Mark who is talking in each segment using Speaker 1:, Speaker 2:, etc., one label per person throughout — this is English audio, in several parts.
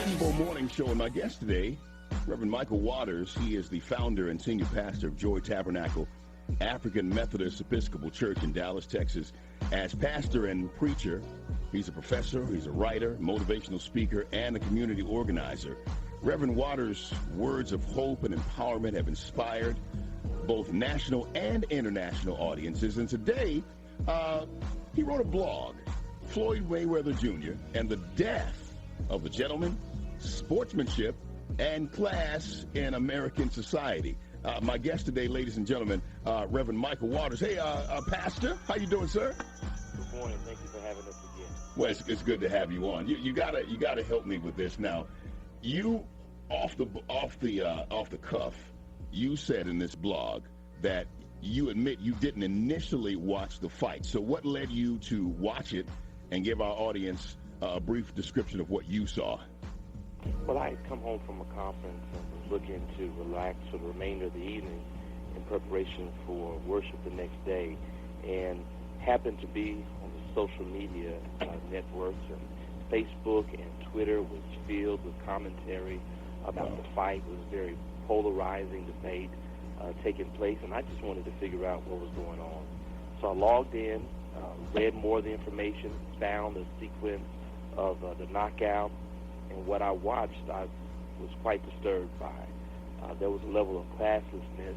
Speaker 1: KD Bowie Morning Show, and my guest today, Reverend Michael Waters. He is the founder and senior pastor of Joy Tabernacle African Methodist Episcopal Church in Dallas, Texas. As pastor and preacher, he's a professor, he's a writer, motivational speaker, and a community organizer. Reverend Waters' words of hope and empowerment have inspired both national and international audiences. And today, he wrote a blog, Floyd Mayweather Jr. and the Death of the Gentleman, Sportsmanship, and Class in American Society. My guest today, ladies and gentlemen, Reverend Michael Waters. Hey, Pastor, how you doing, sir?
Speaker 2: Good morning. Thank you for having us again.
Speaker 1: Well, it's good to have you on. You gotta help me with this now. You off the cuff, you said in this blog that you admit you didn't initially watch the fight. So what led you to watch it and give our audience a brief description of what you saw?
Speaker 2: Well, I had come home from a conference and was looking to relax for the remainder of the evening in preparation for worship the next day, and happened to be on the social media networks, and Facebook and Twitter was filled with commentary about the fight. It was a very polarizing debate taking place, and I just wanted to figure out what was going on. So I logged in, read more of the information, found the sequence of the knockout, and what I watched, I was quite disturbed by. There was a level of classlessness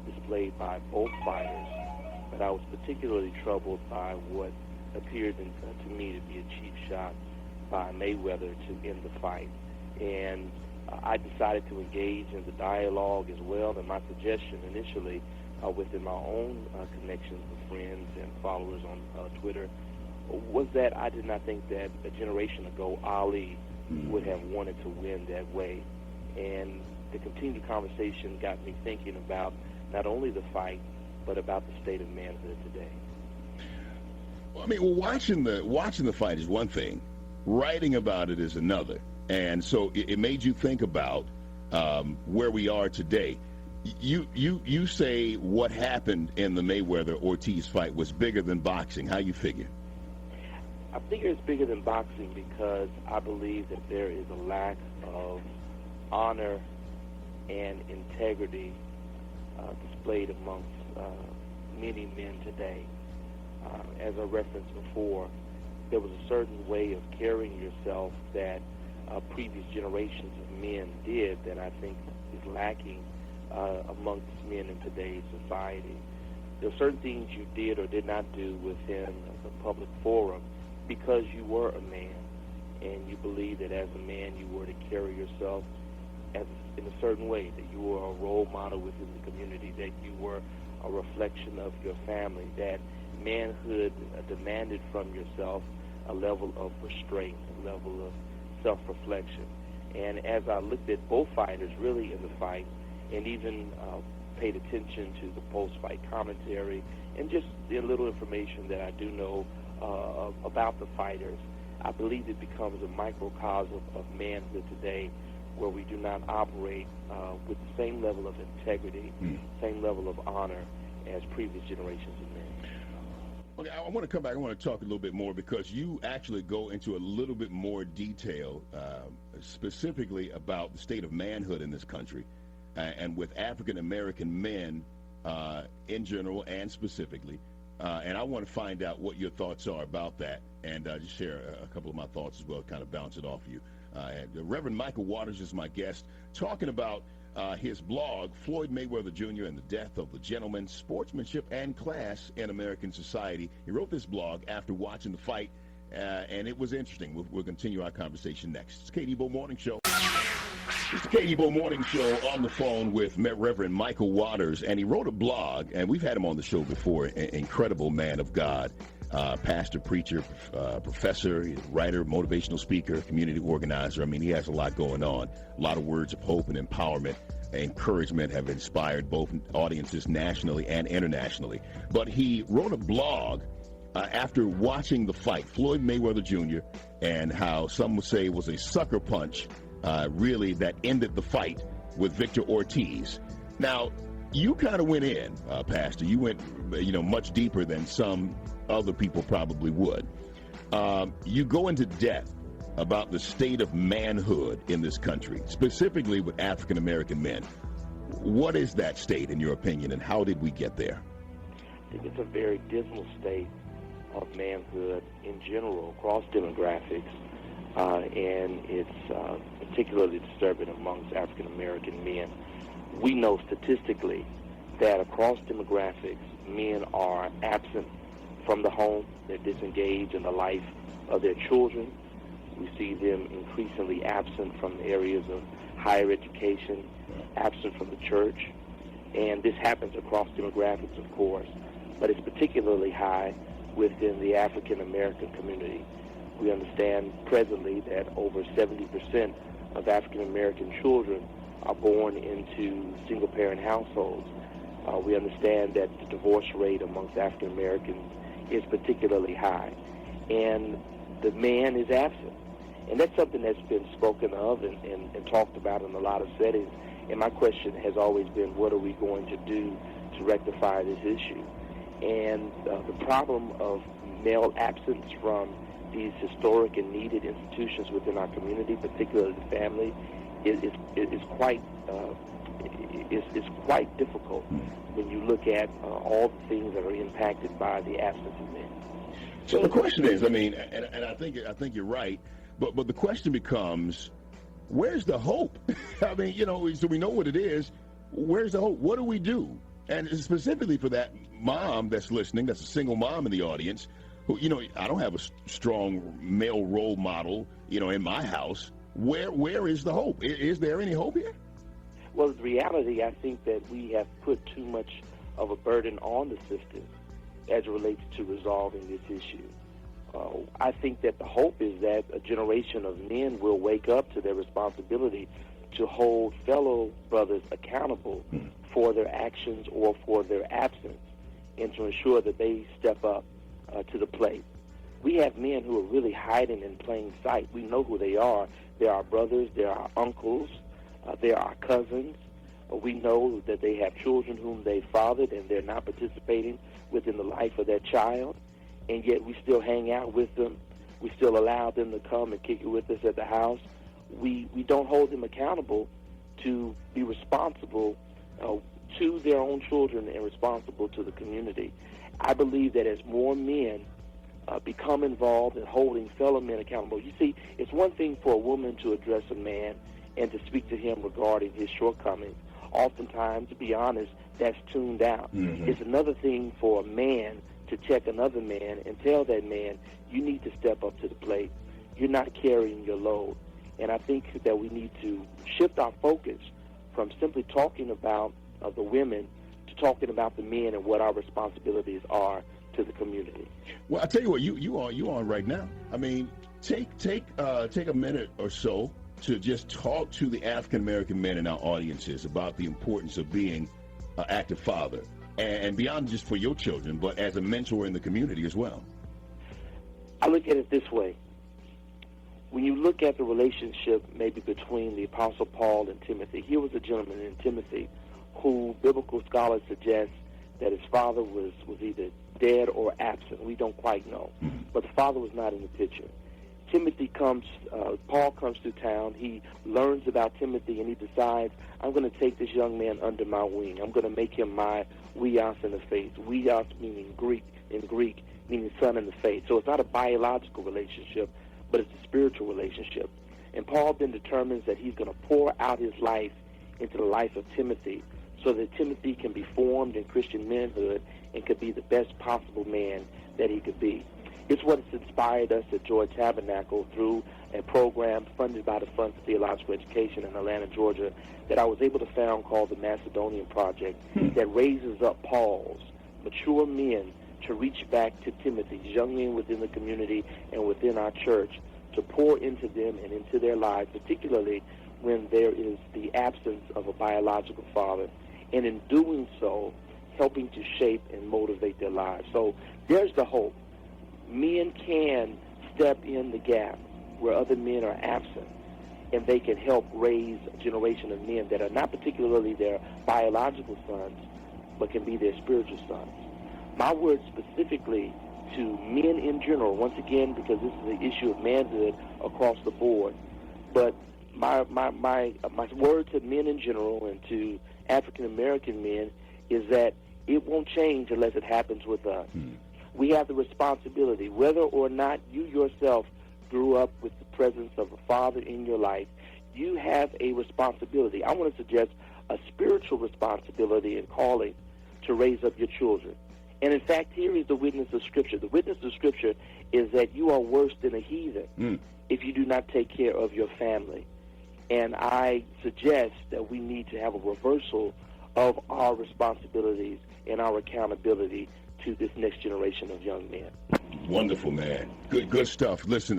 Speaker 2: displayed by both fighters, but I was particularly troubled by what appeared to me to be a cheap shot by Mayweather to end the fight. And I decided to engage in the dialogue as well, and my suggestion initially within my own connections with friends and followers on Twitter was that I did not think that a generation ago Ali would have wanted to win that way. And the continued conversation got me thinking about not only the fight, but about the state of manhood today.
Speaker 1: Well, I mean, watching the fight is one thing. Writing about it is another. And so it made you think about where we are today. You say what happened in the Mayweather-Ortiz fight was bigger than boxing. How you figure?
Speaker 2: I figure it's bigger than boxing because I believe that there is a lack of honor and integrity displayed amongst many men today. As I referenced before, there was a certain way of carrying yourself that previous generations of men did that I think is lacking amongst men in today's society. There are certain things you did or did not do within the public forum because you were a man, and you believed that as a man you were to carry yourself in a certain way, that you were a role model within the community, that you were a reflection of your family, that manhood demanded from yourself a level of restraint, a level of self-reflection. And as I looked at both fighters really in the fight, and even paid attention to the post-fight commentary and just the little information that I do know about the fighters, I believe it becomes a microcosm of manhood today, where we do not operate with the same level of integrity, same level of honor as previous generations of men.
Speaker 1: Okay, I want to come back. I want to talk a little bit more because you actually go into a little bit more detail specifically about the state of manhood in this country and with African-American men in general and specifically. And I want to find out what your thoughts are about that and just share a couple of my thoughts as well, kind of bounce it off of you. Reverend Michael Waters is my guest, talking about his blog, Floyd Mayweather Jr. and the Death of the Gentleman, Sportsmanship, and Class in American Society. He wrote this blog after watching the fight, and it was interesting. We'll continue our conversation next. It's KD Bowie Morning Show. It's the KD Bowie Morning Show on the phone with Reverend Michael Waters, and he wrote a blog, and we've had him on the show before, an incredible man of God. Pastor, preacher, professor, writer, motivational speaker, community organizer. I mean, he has a lot going on. A lot of words of hope and empowerment, encouragement have inspired both audiences nationally and internationally. But he wrote a blog after watching the fight, Floyd Mayweather Jr., and how some would say it was a sucker punch, really, that ended the fight with Victor Ortiz. Now, you kind of went in, Pastor. You went, much deeper than some other people probably would. You go into depth about the state of manhood in this country, specifically with African American men. What is that state, in your opinion, and how did we get there?
Speaker 2: I think it's a very dismal state of manhood in general across demographics, and it's particularly disturbing amongst African American men. We know statistically that across demographics, men are absent from the home. They're disengaged in the life of their children. We see them increasingly absent from areas of higher education, absent from the church. And this happens across demographics, of course, but it's particularly high within the African American community. We understand presently that over 70% of African American children are born into single-parent households. We understand that the divorce rate amongst African Americans is particularly high, and the man is absent. And that's something that's been spoken of and talked about in a lot of settings. And my question has always been, what are we going to do to rectify this issue? And the problem of male absence from these historic and needed institutions within our community, particularly the family, is quite difficult when you look at all the things that are impacted by the absence of men.
Speaker 1: So the question is, I mean, and I think you're right, but the question becomes, where's the hope? I mean, you know, so we know what it is. Where's the hope? What do we do? And specifically for that mom that's listening, that's a single mom in the audience, who, you know, I don't have a strong male role model, you know, in my house. Where is the hope? Is there any hope here?
Speaker 2: Well, the reality, I think that we have put too much of a burden on the system as it relates to resolving this issue. I think that the hope is that a generation of men will wake up to their responsibility to hold fellow brothers accountable for their actions or for their absence, and to ensure that they step up to the plate. We have men who are really hiding in plain sight. We know who they are. They're our brothers, they're our uncles, they're our cousins. We know that they have children whom they fathered, and they're not participating within the life of their child, and yet we still hang out with them. We still allow them to come and kick it with us at the house. We don't hold them accountable to be responsible to their own children and responsible to the community. I believe that as more men become involved in holding fellow men accountable. You see, it's one thing for a woman to address a man and to speak to him regarding his shortcomings. Oftentimes, to be honest, that's tuned out. Mm-hmm. It's another thing for a man to check another man and tell that man, you need to step up to the plate. You're not carrying your load. And I think that we need to shift our focus from simply talking about the women to talking about the men and what our responsibilities are to the community.
Speaker 1: Well, I tell you what, you on right now. I mean, take a minute or so to just talk to the African American men in our audiences about the importance of being an active father, and beyond just for your children, but as a mentor in the community as well.
Speaker 2: I look at it this way. When you look at the relationship maybe between the Apostle Paul and Timothy, here was a gentleman in Timothy who biblical scholars suggest that his father was either dead or absent. We don't quite know. But the father was not in the picture. Paul comes to town. He learns about Timothy, and he decides, I'm going to take this young man under my wing. I'm going to make him my weos in the faith. Weos meaning Greek, meaning son in the faith. So it's not a biological relationship, but it's a spiritual relationship. And Paul then determines that he's going to pour out his life into the life of Timothy so that Timothy can be formed in Christian manhood and could be the best possible man that he could be. It's what has inspired us at Joy Tabernacle through a program funded by the Fund for Theological Education in Atlanta, Georgia, that I was able to found called the Macedonian Project, that raises up Pauls, mature men, to reach back to Timothy, young men within the community and within our church, to pour into them and into their lives, particularly when there is the absence of a biological father, and in doing so, helping to shape and motivate their lives. So there's the hope. Men can step in the gap where other men are absent, and they can help raise a generation of men that are not particularly their biological sons, but can be their spiritual sons. My words specifically to men in general, once again, because this is an issue of manhood across the board. But my word to men in general and to African-American men is that it won't change unless it happens with us. We have the responsibility, whether or not you yourself grew up with the presence of a father in your life, you have a responsibility. I want to suggest a spiritual responsibility and calling to raise up your children. And in fact, here is the witness of Scripture. The witness of Scripture is that you are worse than a heathen if you do not take care of your family. And I suggest that we need to have a reversal of our responsibilities and our accountability to this next generation of young men.
Speaker 1: Wonderful, man. Good stuff. Listen,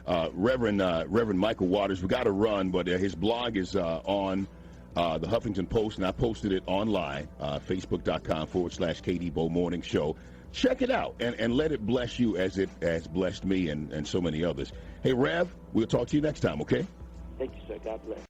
Speaker 1: Reverend Michael Waters, we got to run, but his blog is on the Huffington Post, and I posted it online, facebook.com/KD Bowie Morning Show. Check it out and let it bless you as it has blessed me and so many others. Hey, Rev, we'll talk to you next time, okay?
Speaker 2: Thank you, sir. God bless.